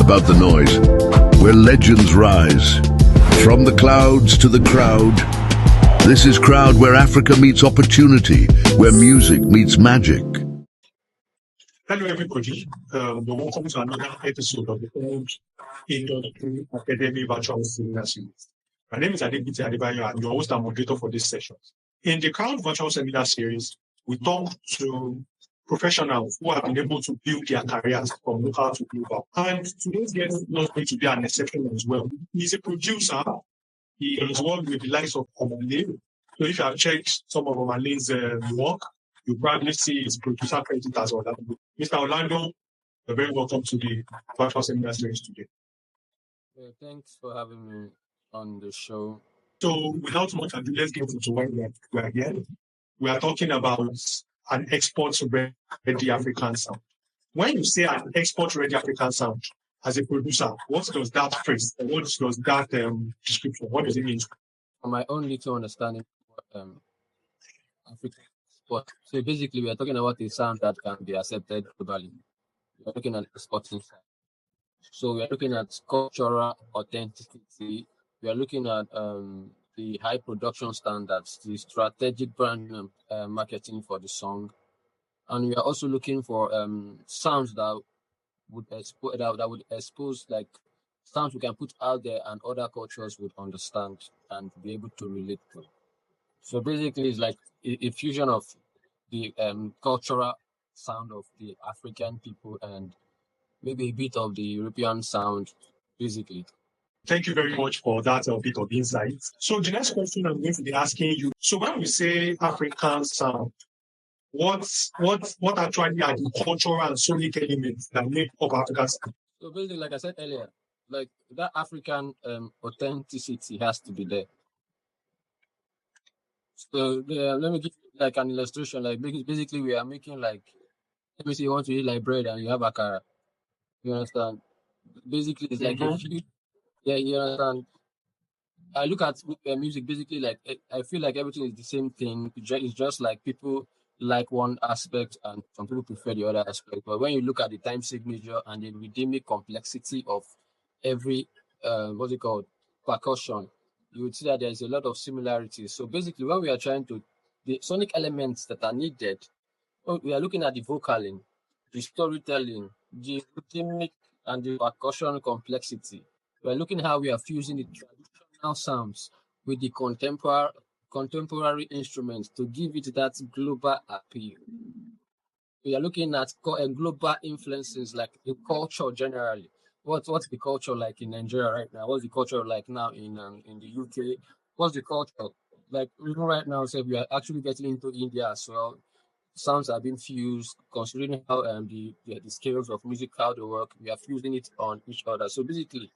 about the noise, where legends rise. From the clouds to the crowd, this is Crowd, where Africa meets opportunity, where music meets magic. Hello, everybody. Welcome to another episode of the Old Industry Academy Virtual Seminar Series. My name is Adebiti Adebayo. I'm your host and moderator for this session. In the Crowd Virtual Seminar Series, we talk to professionals who have been able to build their careers from local to global. And today's guest is not going to be an exception as well. He's a producer. He has worked with the likes of Orlandoh. So if you have checked some of Orlandoh's work, you probably see his producer credit as Orlandoh. Mr. Orlandoh, you're very welcome to the Virtual Seminar Series today. Yeah, thanks for having me on the show. So without much ado, let's get into why we are here. We are talking about an export-ready African sound. When you say an export-ready African sound, as a producer, what does that phrase, what does that description, what does it mean? From my own little understanding of African export, so basically we are talking about a sound that can be accepted globally. We are looking at exporting side. So we are looking at cultural authenticity. We are looking at the high production standards, the strategic brand marketing for the song, and we are also looking for sounds that would expose like sounds we can put out there and other cultures would understand and be able to relate to. So basically, it's like a fusion of the cultural sound of the African people and maybe a bit of the European sound, basically. Thank you very much for that bit of insight. So the next question I'm going to be asking you, so when we say African sound, what actually are the cultural and sonic elements that make up African sound? So basically, like I said earlier, like that African authenticity has to be there. So let me give you like an illustration. Like basically, we are making like, let me say you want to eat like bread and you have akara. You understand? Basically, it's like if you, yeah, you understand. I look at music basically like I feel like everything is the same thing. It's just like people like one aspect and some people prefer the other aspect. But when you look at the time signature and the rhythmic complexity of every what's it called percussion, you would see that there's a lot of similarities. So basically, when we are trying to the sonic elements that are needed, we are looking at the vocaling, the storytelling, the rhythmic and the percussion complexity. We are looking how we are fusing the traditional sounds with the contemporary instruments to give it that global appeal. We are looking at global influences like the culture generally. What's the culture like in Nigeria right now? What's the culture like now in the UK? What's the culture like even right now? So we are actually getting into India as well. Sounds are being fused, considering how the scales of music, how they work. We are fusing it on each other. So basically,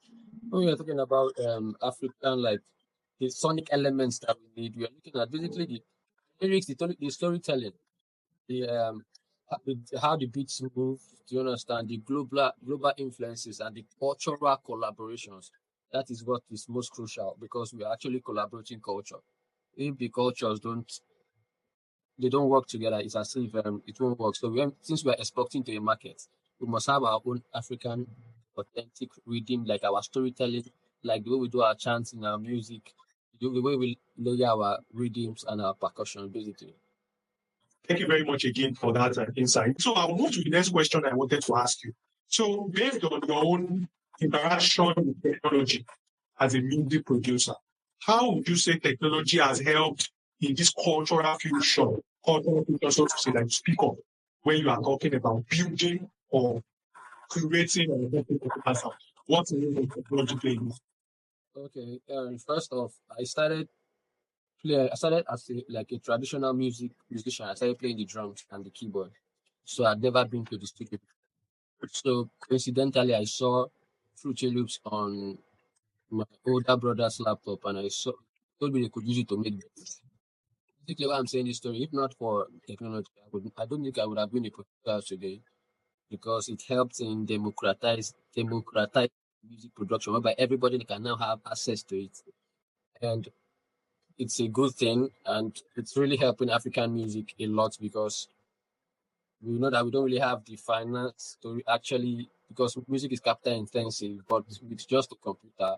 when we are talking about African like the sonic elements that we need, we are looking at basically the lyrics, the storytelling, the how the beats move. Do you understand the global influences and the cultural collaborations? That is what is most crucial because we are actually collaborating culture. If the cultures don't work together, it's as if it won't work. So since we are exporting to a market, we must have our own African authentic rhythm, like our storytelling, like the way we do our chants in our music, the way we layer our rhythms and our percussion, basically. Thank you very much again for that insight. So I'll move to the next question I wanted to ask you. So based on your own interaction with technology as a music producer, how would you say technology has helped in this cultural fusion, so to say, that you speak of when you are talking about building or creating or making a sound? What's the role of technology playing? Okay, first off, I started as a traditional musician. I started playing the drums and the keyboard. So I'd never been to the studio. So coincidentally, I saw Fruity Loops on my older brother's laptop, and told me they could use it to make beats. Basically, why I'm saying this story, if not for technology, I don't think I would have been a producer today because it helped in democratize music production, whereby everybody can now have access to it, and it's a good thing, and it's really helping African music a lot because we know that we don't really have the finance to actually because music is capital intensive, but with just a computer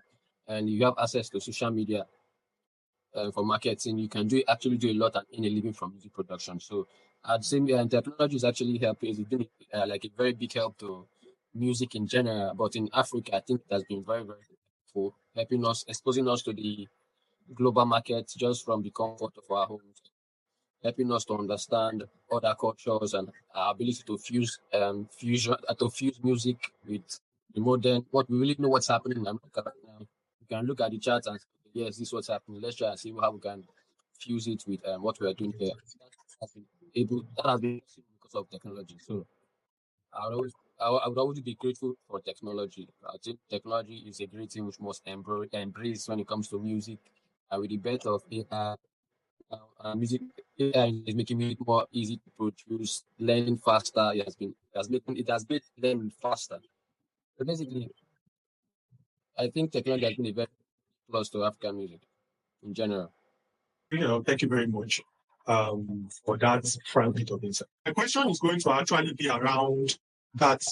and you have access to social media for marketing, you can actually do a lot and earn a living from music production. So I'd say technology is actually helping. It's been like a very big help to music in general. But in Africa, I think it has been very, very helpful, helping us, exposing us to the global market just from the comfort of our homes, helping us to understand other cultures and our ability to fuse music with the modern. What we really know what's happening in America right now. We can look at the charts and say, yes, this is what's happening. Let's try and see how we can fuse it with what we are doing here. That has been possible because of technology. So I would always be grateful for technology. I think technology is a great thing which must embrace when it comes to music. And with the birth of AI, music AI is making music more easy to produce, learning faster. It has made learning faster. So basically, I think technology has been a very plus to African music in general. Thank you very much for that frank bit of insight. My question is going to actually be around that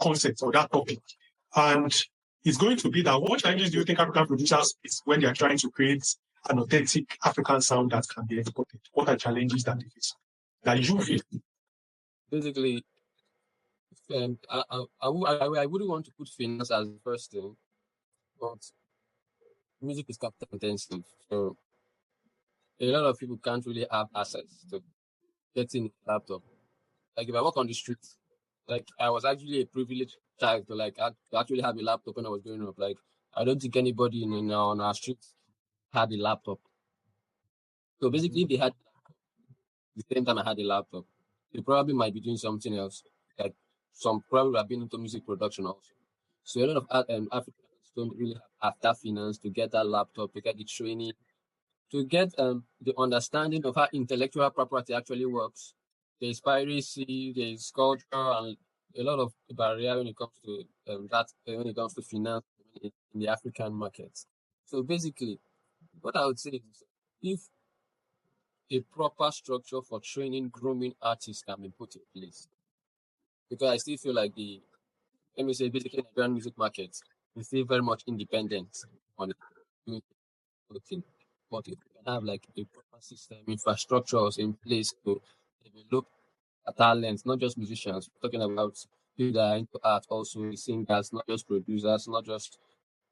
concept or that topic, and it's going to be that what challenges do you think African producers face when they are trying to create an authentic African sound that can be exported? What are challenges that they face that you face? Basically, I wouldn't want to put finance as the first thing, but music is capital intensive, so a lot of people can't really have access to getting a laptop. Like if I work on the streets, like I was actually a privileged child to actually have a laptop when I was growing up. Like I don't think anybody on our streets had a laptop. So basically, if they had the same time I had a laptop, they probably might be doing something else. Like some probably have been into music production also. So a lot of Africans don't really have that finance to get that laptop, to get the training, to get the understanding of how intellectual property actually works. There's piracy, there's culture, and a lot of barrier when it comes to when it comes to finance in the African market. So basically, what I would say is if a proper structure for training, grooming artists can be put in place, because I still feel like let me say, basically, Nigerian music market is still very much independent on the thing. But if we can have like a proper system, infrastructures in place to develop talents, not just musicians, we're talking about people that are into art, also singers, not just producers, not just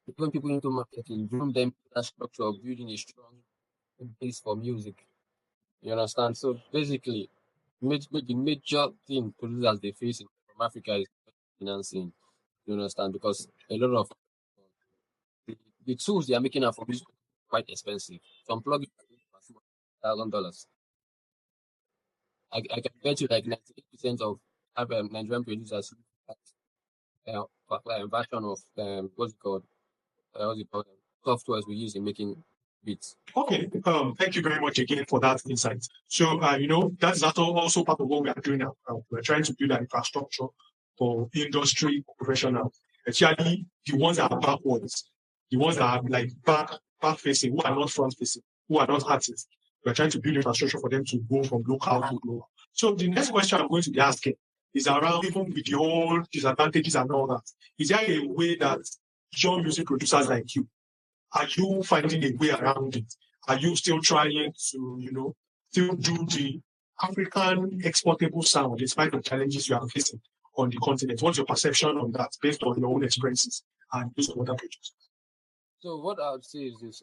even people into marketing, groom them to that structure of building a strong base for music. You understand? So basically, the major thing producers they face from Africa is financing. You understand? Because a lot of the tools they are making out for music are quite expensive. Some plugins are $1,000. I can bet you like 98% of Nigerian producers version of what's it called softwares we use in making beats. Okay, thank you very much again for that insight. So, that's also part of what we are doing now. We're trying to build an infrastructure for industry professionals, especially the ones that are backwards, the ones that are like back facing, who are not front facing, who are not artists. We're trying to build infrastructure for them to go from local to global. So, the next question I'm going to be asking is around, even with the whole disadvantages and all that, is there a way that young music producers like you, are you finding a way around it? Are you still trying to, still do the African exportable sound despite the challenges you are facing on the continent? What's your perception on that based on your own experiences and those of other producers? So what I would say is this: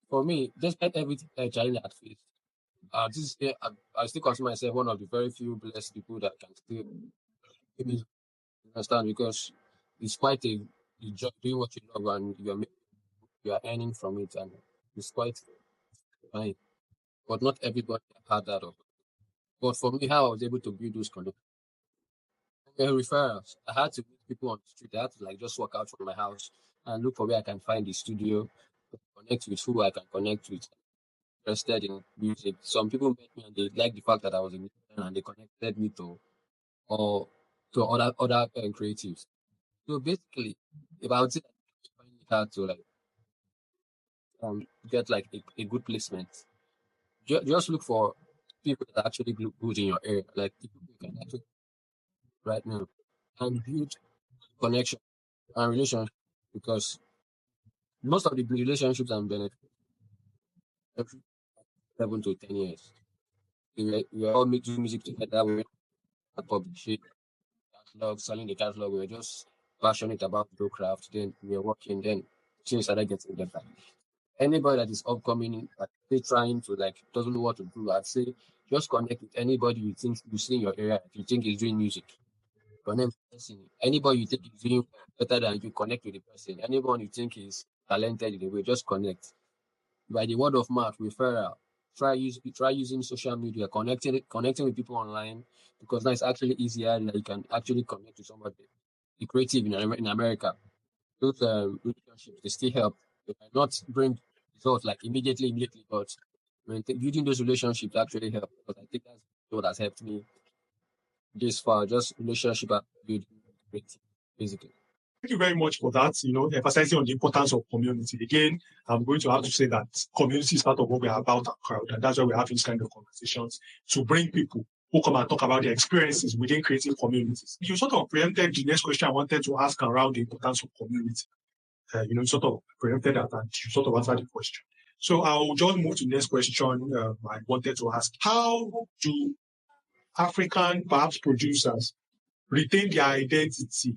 for me, despite every challenge I faced, I still consider myself one of the very few blessed people that can still understand, because it's quite a job doing what you love and you are earning from it, and it's quite fine. But not everybody had that. But for me, how I was able to build those connections, referrals. I had to meet people on the street. I had to like just walk out from my house and look for where I can find the studio, connect with who I can connect with, interested in music. Some people met me and they liked the fact that I was a musician and they connected me or to other creatives. So basically, if I would say I find it hard to like get like a good placement, just look for people that are actually good in your area, like people you can actually right now, and build connection and relationship because most of the relationships and benefits every 7 to 10 years. We were all making music together. We were publishing catalog, selling the catalog. We were just passionate about craft. Then we were working. Then things started getting better. Anybody that is upcoming, like they trying to like doesn't know what to do, I'd say just connect with anybody you think you see in your area that you think is doing music. Connect with the person. Anybody you think is doing better than you, connect with the person. Anyone you think is talented in a way, just connect. By the word of mouth, referral. Try using social media, connecting with people online because now it's actually easier that you can actually connect to somebody. The creative in America, those relationships they still help. They might not bring results like immediately, but building those relationships actually help because I think that's what has helped me this far. Just relationship and building creative, basically. Thank you very much for that, emphasizing on the importance of community. Again, I'm going to have to say that community is part of what we're about at Crowd, and that's why we're having this kind of conversations to bring people who come and talk about their experiences within creating communities. You sort of preempted the next question I wanted to ask around the importance of community. Sort of preempted that and you sort of answered the question. So I'll just move to the next question I wanted to ask. How do African, perhaps producers, retain their identity,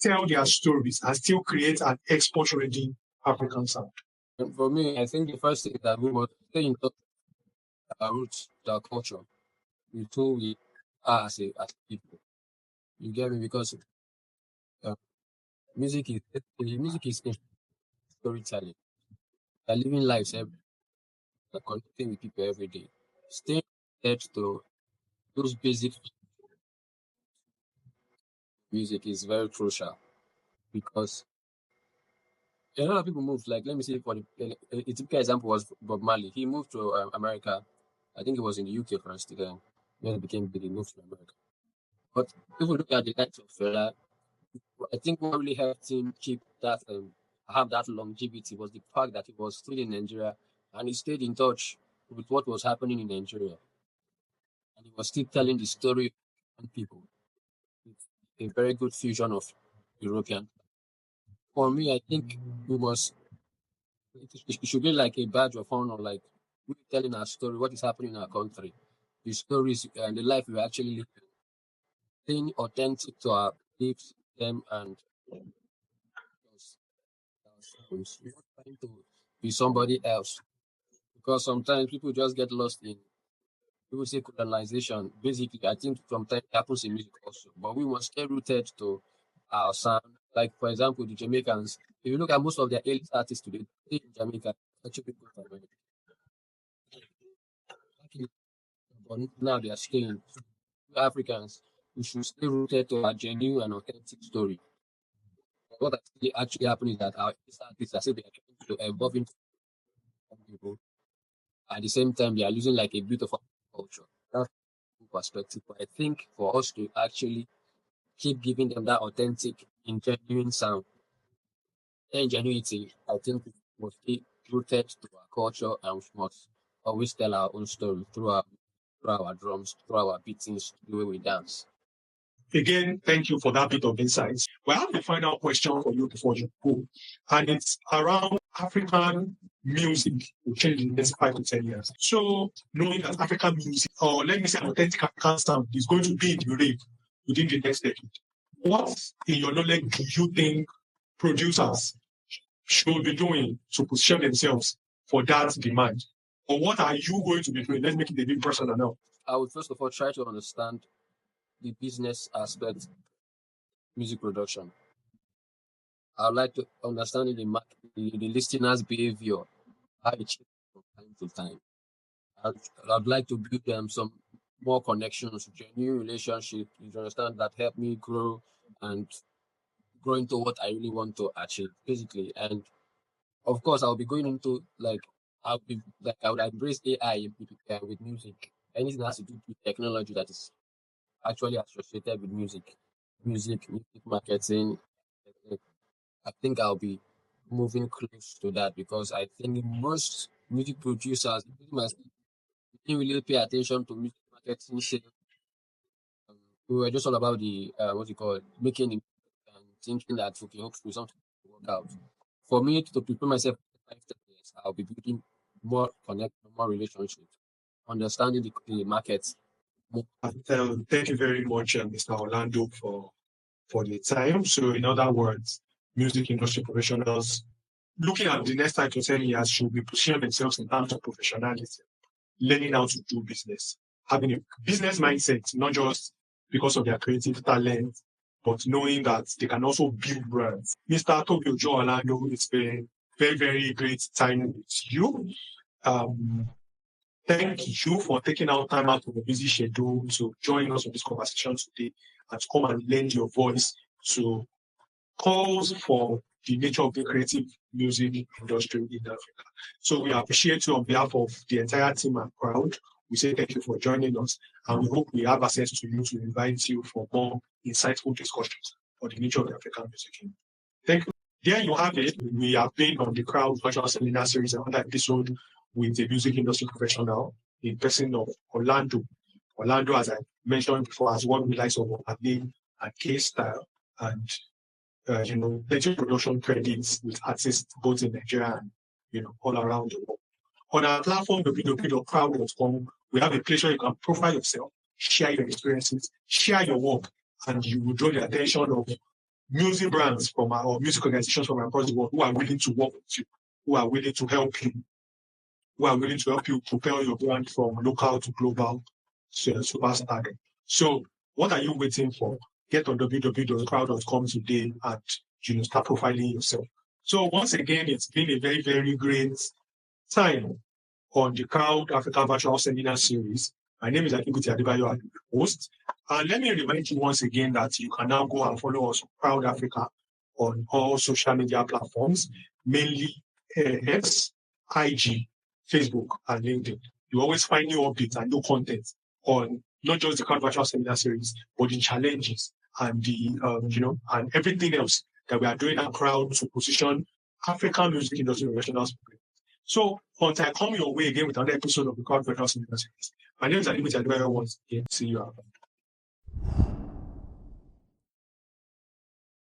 tell their stories, and still create an export-ready African sound? And for me, I think the first thing that we must stay in touch with our roots, our culture, with who we are as people. You get me? Because uh, music is storytelling. We're living lives we're connecting with people every day. Staying connected to those basic music is very crucial because a lot of people moved. Like, let me say, for a typical example was Bob Marley. He moved to America. I think it was in the UK first. Then when he became big, he moved to America. But if we look at the likes of Fela, I think what really helped him keep that have that longevity was the fact that he was still in Nigeria and he stayed in touch with what was happening in Nigeria, and he was still telling the story of people with a very good fusion of European. For me, I think we must it should be like a badge of honor, like we telling our story, what is happening in our country, the stories and the life we actually live, staying authentic to our beliefs, them and ourselves. We're not trying to be somebody else because sometimes people just get lost in people say colonization. Basically, I think sometimes it happens in music also, but we must stay rooted to our sound. Like for example, the Jamaicans. If you look at most of their elite artists today, they in Jamaica, actually go to America. But now they are staying. Africans, we should stay rooted to our genuine and authentic story. What actually happening is that our artists are saying they are trying to evolve into people. At the same time, they are losing like a bit of our culture. That's one perspective. But I think for us to actually keep giving them that authentic, genuine sound, ingenuity, I think we must be rooted to our culture and we must always tell our own story through our drums, through our beatings, the way we dance. Again, thank you for that bit of insights. We have a final question for you before you go, and it's around African music will change in the next 5 to 10 years. So, knowing that African music, or let me say, authentic African sound, is going to be in the rave within the next decade, what, in your knowledge, do you think producers should be doing to position themselves for that demand? Or what are you going to be doing? Let's make it a bit personal now. I would first of all try to understand the business aspect, music production. I would like to understand the listener's behavior, how it changes from time to time. I'd like to build them some more connections, genuine relationship. You understand that help me grow and grow into what I really want to achieve, basically. And of course, I'll be going into I would embrace AI with music. Anything that has to do with technology that is actually associated with music marketing. I think I'll be moving close to that because I think most music producers, including myself, didn't really pay attention to music marketing shit. We were just all about the what you call it, making it and thinking that okay, hopefully something will work out. For me to prepare myself for 5 10 years, I'll be building more connection, more relationships, understanding the markets more. Thank you very much, Mr. Orlando, for the time. So, in other words, music industry professionals looking at the next 5 to 10 years should be pushing themselves in terms of professionalism, learning how to do business, having a business mindset, not just because of their creative talent, but knowing that they can also build brands. Mr. Tobio Joe Orlando, it's been very, very great time with you. Thank you for taking out time out of a busy schedule to join us on this conversation today and to come and lend your voice to calls for the nature of the creative music industry in Africa. So we appreciate you on behalf of the entire team and crowd. We say thank you for joining us, and we hope we have access to you to invite you for more insightful discussions on the nature of the African music industry. Thank you. There you have it. We have been on the Crowd Virtual Seminar Series, another episode with a music industry professional in person of Orlando. Orlando, as I mentioned before, has won the likes of Orlandoh and K-Style and plenty production credits with artists both in Nigeria and all around the world. On our platform, www.crowd.com, we have a place where you can profile yourself, share your experiences, share your work, and you will draw the attention of music brands or music organizations from across the world who are willing to work with you, who are willing to help you, propel your brand from local to global superstar. So what are you waiting for? Get on www.crowd.com today and start profiling yourself. So once again, it's been a very, very great time on the Crowd Africa Virtual Seminar Series. My name is Akinbuti Adebayo, I'm the host. And let me remind you once again that you can now go and follow us on Crowd Africa on all social media platforms, mainly X, IG, Facebook, and LinkedIn. You always find new updates and new content on not just the Crowd Virtual Seminar Series, but the challenges and the and everything else that we are doing at Crowd to position African music industry professionals. So until I come your way again with another episode of the Crowd Virtual Seminar Series, my name is Akinbuti Adebayo once again. See you around.